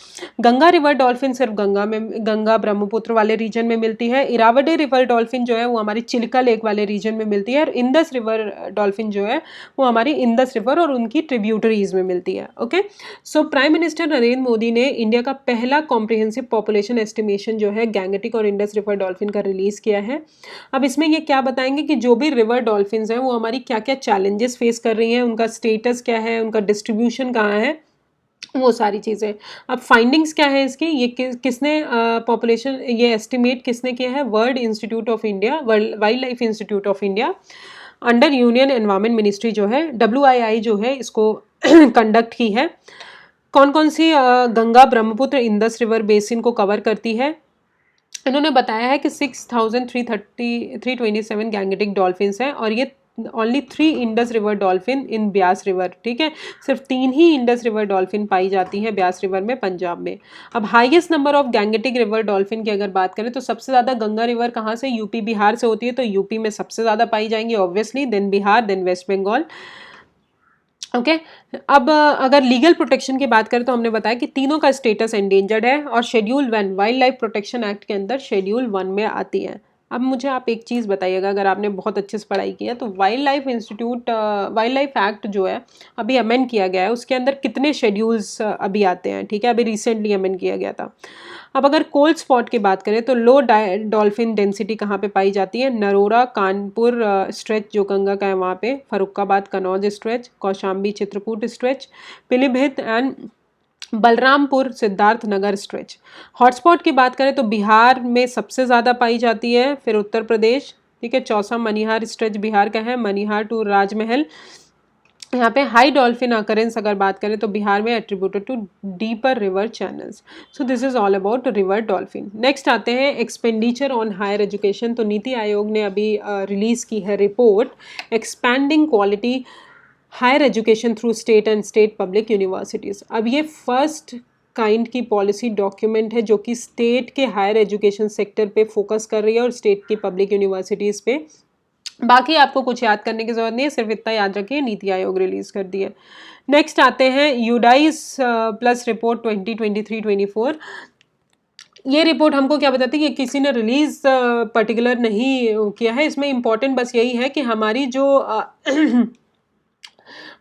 गंगा रिवर डॉल्फिन सिर्फ गंगा ब्रह्मपुत्र वाले रीजन में मिलती है। इरावडे रिवर डॉल्फिन जो है वो हमारी चिल्का लेक वाले रीजन में मिलती है। और इंडस रिवर डॉल्फिन जो है वो हमारी इंडस रिवर और उनकी ट्रिब्यूटरीज में मिलती है। Okay. So prime minister Narendra Modi ने इंडिया का पहला कॉम्प्रिहेंसिव पॉपुलेशन एस्टिमेशन जो है गैंगेटिक और इंडस रिवर डॉल्फिन का रिलीज किया है। अब इसमें ये क्या बताएंगे कि जो भी रिवर डॉल्फिन्स हैं वो हमारी क्या क्या चैलेंजेस फेस कर रही हैं, उनका स्टेटस क्या है, उनका डिस्ट्रीब्यूशन कहाँ है, वो सारी चीज़ें। अब फाइंडिंग्स क्या है इसकी, ये किसने पॉपुलेशन ये एस्टिमेट किसने किया है? World institute of India, wild life institute of India under union environment ministry जो है, WII जो है इसको कंडक्ट की है। कौन कौन सी गंगा, ब्रह्मपुत्र, इंडस रिवर बेसिन को कवर करती है? इन्होंने बताया है कि 6,327 गैंगेटिक डॉल्फिन्स हैं और ये only 3 Indus river dolphin in Beas river. ठीक है। सिर्फ 3 ही इंडस रिवर डॉल्फिन पाई जाती हैं ब्यास रिवर में, पंजाब में। अब highest number of Gangetic river dolphin की अगर बात करें तो सबसे ज़्यादा गंगा रिवर कहाँ से? यूपी बिहार से होती है, तो यूपी में सबसे ज़्यादा पाई जाएंगी obviously, then Bihar, then west Bengal. Okay. अब अगर लीगल प्रोटेक्शन की बात करें तो हमने बताया कि तीनों का स्टेटस एंडेंजर्ड है और schedule 1 wild life protection act के अंदर शेड्यूल 1 में आती है। अब मुझे आप एक चीज़ बताइएगा, अगर आपने बहुत अच्छे से पढ़ाई की है तो वाइल्ड लाइफ एक्ट जो है अभी अमेंड किया गया है, उसके अंदर कितने शेड्यूल्स अभी आते हैं? ठीक है। अभी रिसेंटली अमेंड किया गया था। अब अगर कोल्ड स्पॉट की बात करें तो लो डॉल्फिन डेंसिटी कहाँ पे पाई जाती है? नरोरा, कानपुर स्ट्रेच जो गंगा का है वहाँ पे, Farrukhabad Kannauj stretch, Kaushambi Chitrakoot stretch, Pilibhit and Balrampur Siddharthnagar stretch. Hotspot की बात करें तो बिहार में सबसे ज़्यादा पाई जाती है, फिर उत्तर प्रदेश, ठीक है। चौसा मनिहार स्ट्रेच बिहार का है, मनिहार टू राजमहल। यहाँ पे हाई डॉल्फिन अकरेंस अगर बात करें तो बिहार में attributed to deeper river channels. So this is all about river dolphin. Next आते हैं एक्सपेंडिचर ऑन हायर एजुकेशन। तो नीति आयोग ने अभी रिलीज की है report expanding quality higher education through state and state public universities. अब ये फर्स्ट काइंड की पॉलिसी डॉक्यूमेंट है जो कि स्टेट के हायर एजुकेशन सेक्टर पे फोकस कर रही है और स्टेट की पब्लिक यूनिवर्सिटीज़ पे। बाकी आपको कुछ याद करने की जरूरत नहीं है, सिर्फ इतना याद रखिए नीति आयोग रिलीज कर दिया। नेक्स्ट आते हैं यूडाइस प्लस रिपोर्ट 2023-24। ये रिपोर्ट हमको क्या बताती है कि किसी ने रिलीज पर्टिकुलर नहीं किया है, इसमें इंपॉर्टेंट बस यही है कि हमारी जो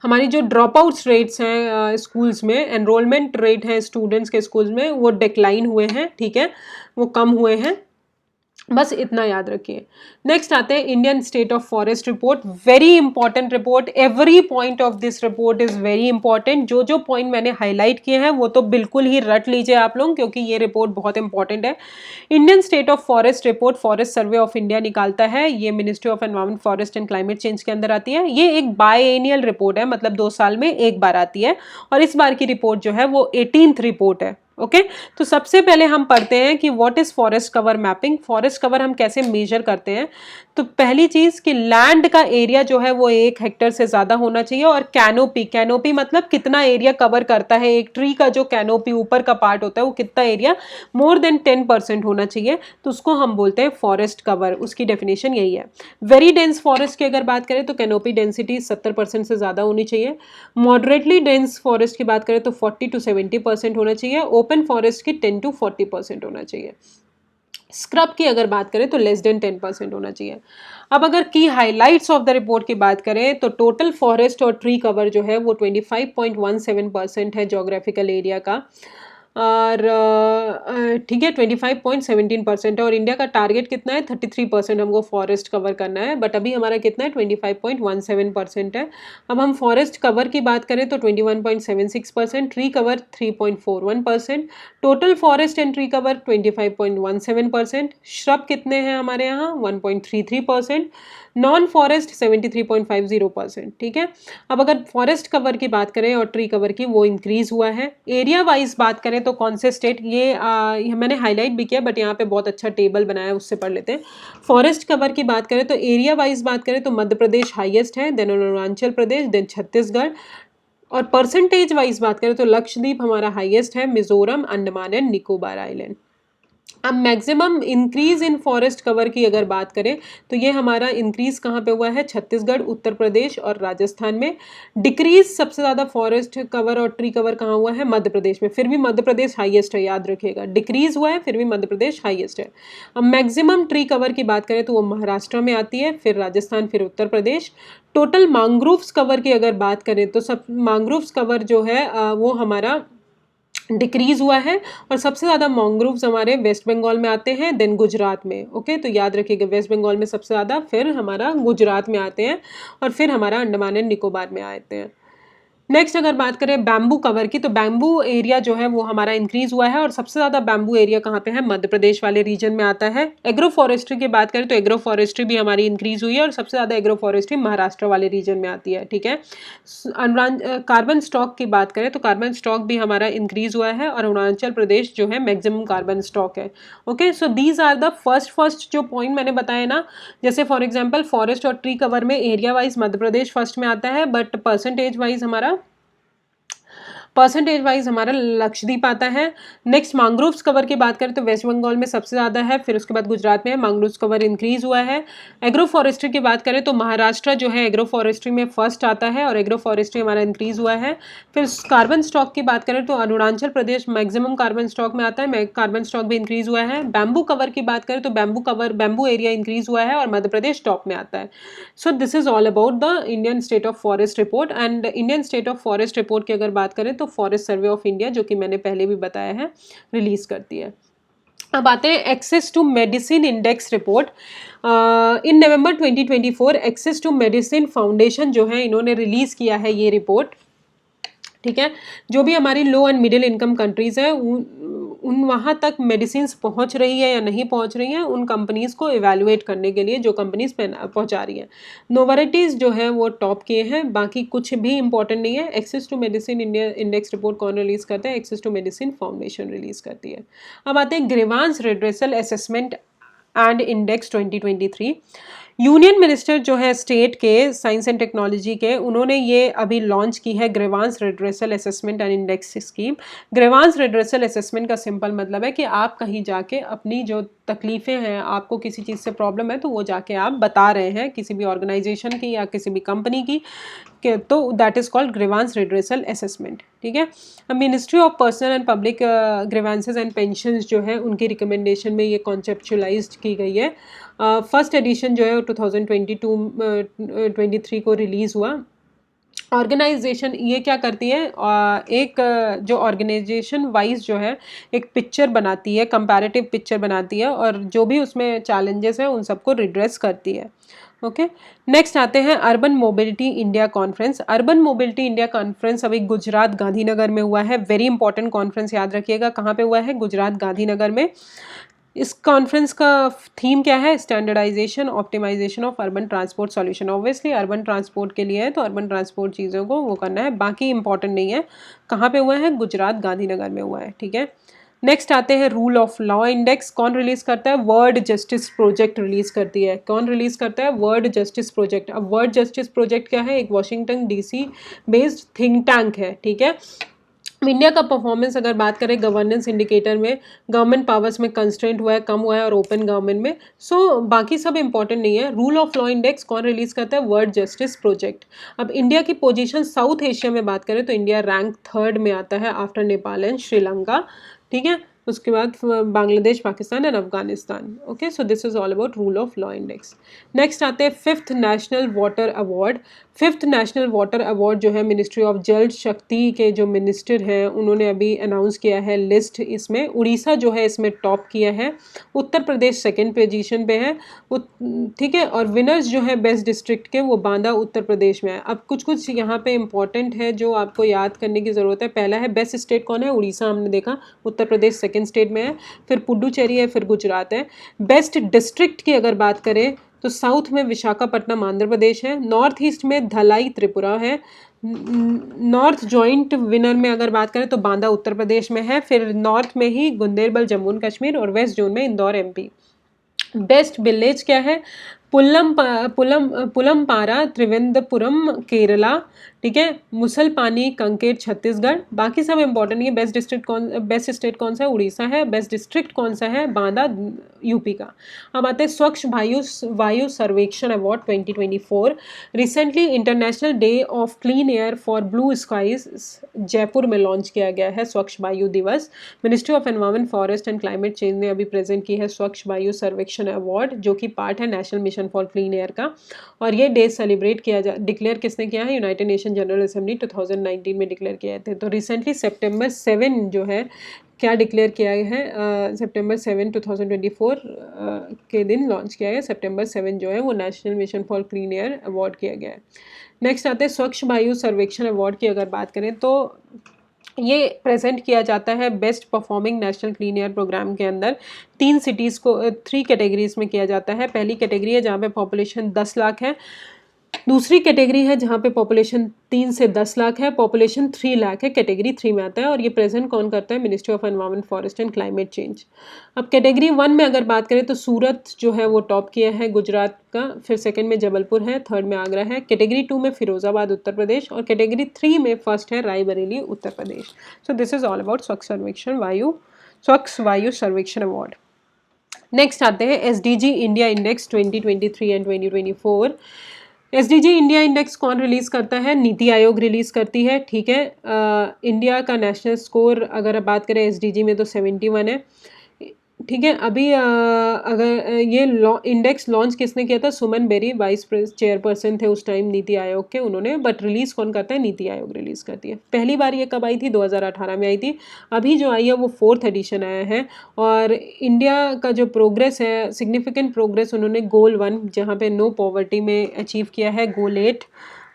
हमारी जो ड्रॉप आउट्स रेट्स हैं स्कूल्स में, एनरोलमेंट रेट है स्टूडेंट्स के स्कूल्स में, वो डिक्लाइन हुए हैं, ठीक है, वो कम हुए हैं, बस इतना याद रखिए। नेक्स्ट आते हैं Indian state of forest report. Very important report, every point of this report is very important. जो जो पॉइंट मैंने हाईलाइट किए हैं वो तो बिल्कुल ही रट लीजिए आप लोग, क्योंकि ये रिपोर्ट बहुत इंपॉर्टेंट है। Indian state of forest report forest survey of India निकालता है, ये ministry of environment forest and climate change के अंदर आती है। ये एक बायएनियल रिपोर्ट है, मतलब 2 साल में एक बार आती है, और इस बार की रिपोर्ट जो है वो 18th रिपोर्ट है। ओके तो सबसे पहले हम पढ़ते हैं कि what is forest cover mapping. Forest cover हम कैसे मेजर करते हैं। तो पहली चीज कि लैंड का एरिया जो है वो 1 हेक्टेयर से ज्यादा होना चाहिए, और कैनोपी, कैनोपी मतलब कितना एरिया कवर करता है एक ट्री का, जो कैनोपी ऊपर का पार्ट होता है वो कितना एरिया, मोर देन 10% होना चाहिए, तो उसको हम बोलते हैं फॉरेस्ट कवर। उसकी डेफिनेशन यही है। वेरी डेंस फॉरेस्ट की अगर बात करें तो कैनोपी डेंसिटी 70% से ज्यादा होनी चाहिए। मॉडरेटली डेंस फॉरेस्ट की बात करें तो 40 to 70% होना चाहिए। ओपन फॉरेस्ट की 10 to 40% होना चाहिए। स्क्रब की अगर बात करें तो लेस देन 10% होना चाहिए। अब अगर की हाइलाइट्स ऑफ द रिपोर्ट की बात करें तो टोटल फॉरेस्ट और ट्री कवर जो है वो 25.17% है जोग्राफिकल एरिया का, और ठीक है 25.17% है, और इंडिया का टारगेट कितना है 33% हमको फॉरेस्ट कवर करना है, बट अभी हमारा कितना है 25.17% है। अब हम फॉरेस्ट कवर की बात करें तो 21.76%, tree cover 3.41%, total forest and tree cover 25.17%, shrub कितने हैं हमारे यहाँ 1.33%, नॉन फॉरेस्ट 73.50%, ठीक है। अब अगर फॉरेस्ट कवर की बात करें और ट्री कवर की, वो इंक्रीज हुआ है। एरिया वाइज बात करें तो कौन से स्टेट, ये मैंने हाईलाइट भी किया, बट यहाँ पे बहुत अच्छा टेबल बनाया है, उससे पढ़ लेते हैं। फॉरेस्ट कवर की बात करें तो एरिया वाइज बात करें तो मध्य प्रदेश हाईएस्ट है, देन अरुणाचल प्रदेश, देन छत्तीसगढ़, और परसेंटेज वाइज बात करें तो लक्षद्वीप हमारा हाईएस्ट है, मिजोरम, अंडमान एंड निकोबार आइलैंड। अब maximum increase in forest cover की अगर बात करें तो ये हमारा इंक्रीज कहाँ पे हुआ है, छत्तीसगढ़, उत्तर प्रदेश और राजस्थान में। डिक्रीज सबसे ज़्यादा फॉरेस्ट कवर और ट्री कवर कहाँ हुआ है, मध्य प्रदेश में, फिर भी मध्य प्रदेश हाईएस्ट है, याद रखिएगा, डिक्रीज हुआ है फिर भी मध्य प्रदेश हाईएस्ट है। अब मैक्सिमम ट्री कवर की बात करें तो वो महाराष्ट्र में आती है, फिर राजस्थान, फिर Uttar Pradesh. Total mangroves cover की अगर बात करें तो सब मैंग्रोव्स कवर जो है वो हमारा डिक्रीज हुआ है, और सबसे ज़्यादा मैंग्रोव्स हमारे वेस्ट बंगाल में आते हैं, देन गुजरात में। ओके तो याद रखिएगा वेस्ट बंगाल में सबसे ज़्यादा, फिर हमारा गुजरात में आते हैं, और फिर हमारा अंडमान एंड निकोबार में आते हैं। नेक्स्ट अगर बात करें बैम्बू कवर की, तो बैम्बू एरिया जो है वो हमारा इंक्रीज हुआ है, और सबसे ज़्यादा बैम्बू एरिया कहाँ पे है, मध्य प्रदेश वाले रीजन में आता है। एग्रो फॉरेस्ट्री की बात करें तो एग्रो फॉरेस्ट्री भी हमारी इंक्रीज हुई है, और सबसे ज़्यादा एग्रो फॉरेस्ट्री महाराष्ट्र वाले रीजन में आती है, ठीक है। कार्बन स्टॉक की बात करें तो कार्बन स्टॉक भी हमारा इंक्रीज हुआ है, और अरुणाचल प्रदेश जो है मैक्सिमम कार्बन स्टॉक है। Okay so these are the first जो पॉइंट मैंने बताए ना, जैसे फॉर एग्जाम्पल फॉरेस्ट और ट्री कवर में area wise Madhya Pradesh first में आता है, बट परसेंटेज वाइज हमारा लक्षद्वीप आता है। नेक्स्ट मैंग्रोव्स कवर की बात करें तो वेस्ट बंगाल में सबसे ज़्यादा है, फिर उसके बाद गुजरात में मैंग्रोव्स कवर इंक्रीज हुआ है। एग्रो फॉरेस्ट्री की बात करें तो महाराष्ट्र जो है एग्रो फॉरेस्ट्री में फर्स्ट आता है, और एग्रो फॉरेस्ट्री हमारा इंक्रीज हुआ है। फिर कार्बन स्टॉक की बात करें तो Arunachal Pradesh maximum carbon stock में आता है, कार्बन स्टॉक भी इंक्रीज हुआ है। बैम्बू कवर की बात करें तो बैम्बू एरिया इंक्रीज हुआ है, और मध्य प्रदेश टॉप में आता है। So this is all about the Indian state of forest report. And Indian state of forest report की अगर बात करें तो फॉरेस्ट सर्वे ऑफ इंडिया, जो कि मैंने पहले भी बताया है, रिलीज करती है। अब आते हैं access to medicine index report. In November 2024 access to medicine foundation जो है इन्होंने रिलीज किया है ये रिपोर्ट। ठीक है। जो भी हमारी लो एंड मिडिल इनकम कंट्रीज़ है उन वहाँ तक मेडिसिन्स पहुँच रही है या नहीं पहुँच रही हैं, उन कंपनीज़ को इवैल्यूएट करने के लिए जो कंपनीज़ पहुँचा रही हैं। नोवारिटीज़ जो है वो टॉप किए हैं, बाकी कुछ भी इंपॉर्टेंट नहीं है। Access to medicine India index report कौन रिलीज़ करता है? Access to medicine foundation release करती है। अब आते हैं grievance redressal assessment and index 2023। Union minister जो है स्टेट के साइंस एंड टेक्नोलॉजी के, उन्होंने ये अभी लॉन्च की है grievance redressal assessment and index scheme. Grievance redressal assessment का सिंपल मतलब है कि आप कहीं जाके अपनी जो तकलीफ़ें हैं, आपको किसी चीज़ से प्रॉब्लम है तो वो जाके आप बता रहे हैं किसी भी ऑर्गेनाइजेशन की या किसी भी कंपनी की, तो that is called grievance redressal assessment. ठीक है। अब ministry of personal and public grievances and pensions जो है उनकी रिकमेंडेशन में ये कॉन्सेप्चुलाइज्ड की गई है। फर्स्ट एडिशन जो है 2022-23 को रिलीज़ हुआ। ऑर्गेनाइजेशन ये क्या करती है, एक जो ऑर्गेनाइजेशन वाइज जो है एक पिक्चर बनाती है, कंपैरेटिव पिक्चर बनाती है और जो भी उसमें चैलेंजेस हैं उन सबको रिड्रेस करती है। ओके। नेक्स्ट आते हैं urban mobility India conference. Urban mobility India conference अभी गुजरात गांधीनगर में हुआ है। वेरी इंपॉर्टेंट कॉन्फ्रेंस, याद रखिएगा कहाँ पे हुआ है? गुजरात गांधीनगर में। इस कॉन्फ्रेंस का थीम क्या है? Standardisation optimisation of urban transport solution. Obviously urban transport के लिए है तो अर्बन ट्रांसपोर्ट चीज़ों को वो करना है, बाकी इंपॉर्टेंट नहीं है। कहाँ पे हुआ है? गुजरात गांधीनगर में हुआ है। ठीक है। नेक्स्ट आते हैं रूल ऑफ लॉ इंडेक्स। कौन रिलीज करता है? वर्ल्ड जस्टिस प्रोजेक्ट रिलीज करती है। कौन रिलीज करता है? World justice project. अब वर्ल्ड जस्टिस प्रोजेक्ट क्या है? एक Washington DC based think tank है। ठीक है। इंडिया का परफॉर्मेंस अगर बात करें गवर्नेंस इंडिकेटर में, गवर्नमेंट पावर्स में कंस्ट्रेंट हुआ है, कम हुआ है, और ओपन गवर्नमेंट में। सो बाकी सब इंपॉर्टेंट नहीं है। रूल ऑफ लॉ इंडेक्स कौन रिलीज करता है? World justice project. अब इंडिया की पोजीशन साउथ एशिया में बात करें तो इंडिया रैंक 3rd में आता है आफ्टर नेपाल एंड श्रीलंका। ठीक है। उसके बाद Bangladesh, Pakistan and Afghanistan. Okay, so this is all about rule of law index. Next आते हैं 5th national water award. 5th national water award जो है मिनिस्ट्री ऑफ जल शक्ति के जो मिनिस्टर हैं उन्होंने अभी अनाउंस किया है लिस्ट। इसमें उड़ीसा जो है इसमें टॉप किया है, उत्तर प्रदेश 2nd पोजीशन पे है। ठीक है। और विनर्स जो है बेस्ट डिस्ट्रिक्ट के वो बांदा उत्तर प्रदेश में है। अब कुछ कुछ यहाँ पे इंपॉर्टेंट है जो आपको याद करने की ज़रूरत है। पहला है बेस्ट स्टेट कौन है? उड़ीसा, हमने देखा। उत्तर प्रदेश 2nd स्टेट में है, फिर पुडुचेरी है, फिर गुजरात है। बेस्ट डिस्ट्रिक्ट की अगर बात करें तो साउथ में विशाखापट्टनम आंध्र प्रदेश है, नॉर्थ ईस्ट में धलाई त्रिपुरा है, नॉर्थ जॉइंट विनर में अगर बात करें तो बांदा उत्तर प्रदेश में है, फिर नॉर्थ में ही गुंदेरबल जम्मू एंड कश्मीर, और वेस्ट जोन में इंदौर एमपी। बेस्ट विलेज क्या है? पुलमपारा त्रिवेंद्रपुरम केरला। ठीक है। मुसलपानी कंकेर छत्तीसगढ़। बाकी सब इंपॉर्टेंट नहीं है। बेस्ट स्टेट कौन सा है? उड़ीसा है। बेस्ट डिस्ट्रिक्ट कौन सा है? बांदा यूपी का। अब आते हैं Swachh Vayu Survekshan award 2024। Recently international day of clean air for blue skies Jaipur में लॉन्च किया गया है Swachh Vayu Diwas. Ministry of environment, forest and climate change ने अभी प्रेजेंट की है स्वच्छ वायु सर्वेक्षण अवार्ड, जो कि पार्ट है national mission for clean air का। और ये डे सेलिब्रेट डिक्लेयर किसने किया है? यूनाइटेड नेशन जनरल असेंबली 2019 में डिक्लेयर किए थे। तो रिसेंटली September 7 जो है क्या डिक्लेयर किया है? September 7 2024 के दिन लॉन्च किया गया। September 7 जो है वो national mission for clean air award किया गया है। नेक्स्ट आते हैं स्वच्छ वायु सर्वेक्षण अवार्ड की अगर बात करें तो ये प्रेजेंट किया जाता है best performing national clean air programme के अंदर। 3 सिटीज़ को 3 कैटेगरीज में किया जाता है। पहली कैटेगरी है जहाँ पे पॉपुलेशन 10 लाख है। दूसरी कैटेगरी है जहाँ पे पॉपुलेशन 3 से 10 लाख है, पॉपुलेशन 3 लाख है, कैटेगरी 3 में आता है। और ये प्रेजेंट कौन करता है? Ministry of environment, forest and climate change. अब कैटेगरी 1 में अगर बात करें तो सूरत जो है वो टॉप किया है गुजरात का, फिर 2nd में जबलपुर है, 3rd में आगरा है, कैटेगरी 2 में फिरोजाबाद उत्तर प्रदेश, और कैटेगरी 3 में फर्स्ट है Raebareli Uttar Pradesh. So this is all about Swachh Vayu Survekshan award. Next आते हैं SDG India index 2023 and 2024। SDG India index कौन रिलीज करता है? नीति आयोग रिलीज करती है। ठीक है। इंडिया का नेशनल स्कोर अगर बात करें SDG में तो 71 है। ठीक है। अभी अगर ये इंडेक्स लॉन्च किसने किया था? सुमन बेरी वाइस चेयरपर्सन थे उस टाइम नीति आयोग के, उन्होंने। बट रिलीज कौन करता है? नीति आयोग रिलीज करती है। पहली बार ये कब आई थी? 2018 में आई थी। अभी जो आई है वो 4th एडिशन आया है। और इंडिया का जो प्रोग्रेस है, सिग्निफिकेंट प्रोग्रेस उन्होंने गोल 1 जहाँ पे नो पॉवर्टी में अचीव किया है, गोल 8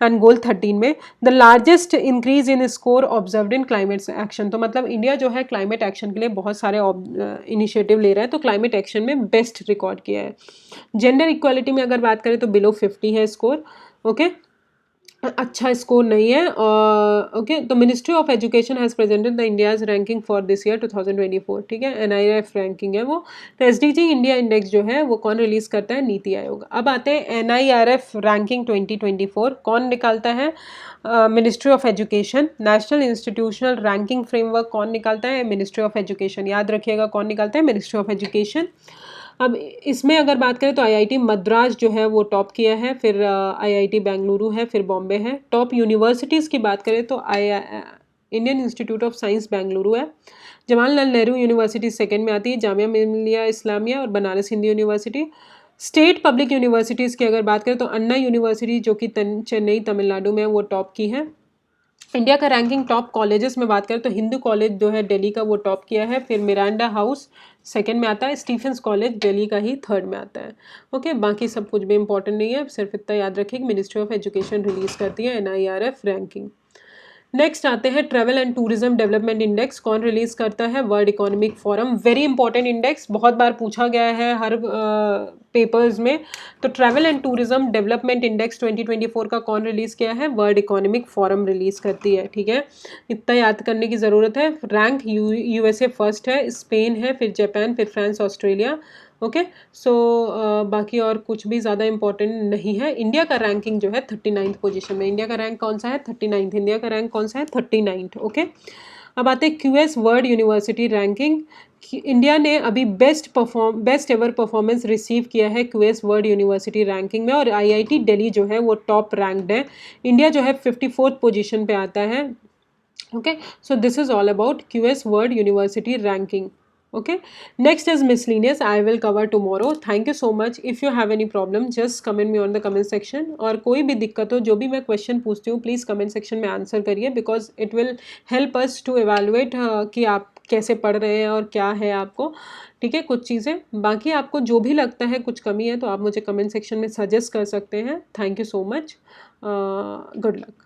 एंड गोल 13 में the largest increase in score observed in climate action. तो मतलब इंडिया जो है क्लाइमेट एक्शन के लिए बहुत सारे इनिशिएटिव ले रहा है, तो क्लाइमेट एक्शन में बेस्ट रिकॉर्ड किया है। जेंडर इक्वालिटी में अगर बात करें तो बिलो 50 है स्कोर, ओके, अच्छा स्कोर नहीं है। ओके, तो ministry of education has presented the India's ranking for this year 2024, ठीक है, NIRF रैंकिंग है वो। तो SDG इंडिया इंडेक्स जो है वो कौन रिलीज करता है? नीति आयोग। अब आते हैं NIRF रैंकिंग 2024 कौन निकालता है? Ministry of education. National institutional ranking framework कौन निकालता है? Ministry of education. याद रखिएगा कौन निकालता है? Ministry of education. अब इसमें अगर बात करें तो IIT मद्रास जो है वो टॉप किया है, फिर IIT बेंगलुरु है, फिर बॉम्बे है। टॉप यूनिवर्सिटीज़ की बात करें तो Indian institute of science Bengaluru है, जवाहरलाल नेहरू यूनिवर्सिटी सेकंड में आती है, जामिया मिलिया इस्लामिया और Banaras Hindu university. State public universities की अगर बात करें तो अन्ना यूनिवर्सिटी जो कि चेन्नई तमिलनाडु में वो टॉप की है। इंडिया का रैंकिंग टॉप कॉलेजेस में बात करें तो हिंदू कॉलेज जो है दिल्ली का वो टॉप किया है, फिर मिरांडा हाउस सेकंड में आता है, स्टीफेंस कॉलेज दिल्ली का ही थर्ड में आता है। ओके, बाकी सब कुछ भी इंपॉर्टेंट नहीं है, सिर्फ इतना याद रखिए कि मिनिस्ट्री ऑफ एजुकेशन रिलीज करती है NIRF रैंकिंग। नेक्स्ट आते हैं travel and tourism development index कौन रिलीज करता है? World economic forum. Very important index, बहुत बार पूछा गया है हर पेपर्स में। तो travel and tourism development index 2024 का कौन रिलीज किया है? वर्ल्ड इकोनॉमिक फोरम रिलीज करती है, ठीक है, इतना याद करने की ज़रूरत है। रैंक USA फर्स्ट है, स्पेन है, फिर जापान, फिर फ्रांस, ऑस्ट्रेलिया। ओके, सो बाकी और कुछ भी ज़्यादा इंपॉर्टेंट नहीं है। इंडिया का रैंकिंग जो है 39th पोजीशन में। इंडिया का रैंक कौन सा है? 39th। इंडिया का रैंक कौन सा है? 39th। ओके, अब आते हैं QS world university ranking. India ने अभी बेस्ट एवर परफॉर्मेंस रिसीव किया है QS वर्ल्ड यूनिवर्सिटी रैंकिंग में, और IIT दिल्ली जो है वो टॉप रैंक्ड है। इंडिया जो है 54th पोजीशन पे आता है। Okay, so this is all about QS world university ranking. Okay, next is miscellaneous. I will cover tomorrow. Thank you so much. If you have any problem just comment me on the comment section, और कोई भी दिक्कत हो, जो भी मैं क्वेश्चन पूछती हूँ प्लीज़ कमेंट सेक्शन में आंसर करिए, because it will help us to evaluate कि आप कैसे पढ़ रहे हैं और क्या है आपको, ठीक है, कुछ चीज़ें। बाकी आपको जो भी लगता है कुछ कमी है तो आप मुझे कमेंट सेक्शन में सजेस्ट कर सकते हैं। Thank you so much, good luck.